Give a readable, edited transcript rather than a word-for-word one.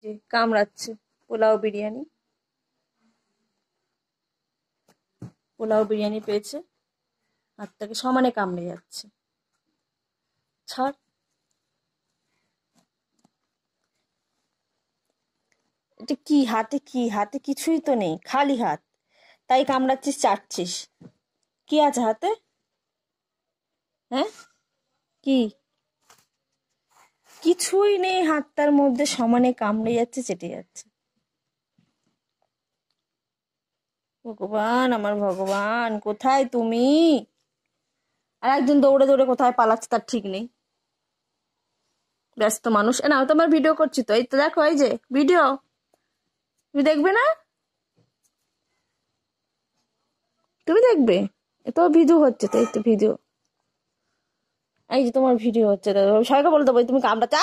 যে কামড়াচ্ছে। পোলাও বিরিয়ানি পেয়েছে, হাতটাকে সমানে কামড়ে যাচ্ছে। ছাড়। এটা কি হাতে, হাতে কিছুই তো নেই, খালি হাত, তাই কামড়াচ্ছিস, চাটছিস। কি আছে হাতে? হ্যাঁ, কি? কিছুই নেই হাতটার মধ্যে, সমানে কামড়ে যাচ্ছে, চেটে যাচ্ছে। ভগবান, আমার ভগবান, কোথায় তুমি? আর একজন দৌড়ে দৌড়ে কোথায় পালাচ্ছে তার ঠিক নেই। ব্যস্ত মানুষ। না, তোমার ভিডিও করছি তো, এই তো দেখো, এই যে ভিডিও, তুমি দেখবে না? তুমি দেখবে? তো ভিডিও হচ্ছে তো, এই তো ভিডিও, এই যে তোমার ভিডিও হচ্ছে, সবাইকে বলে দেবো তুমি কামড়াচ্ছ।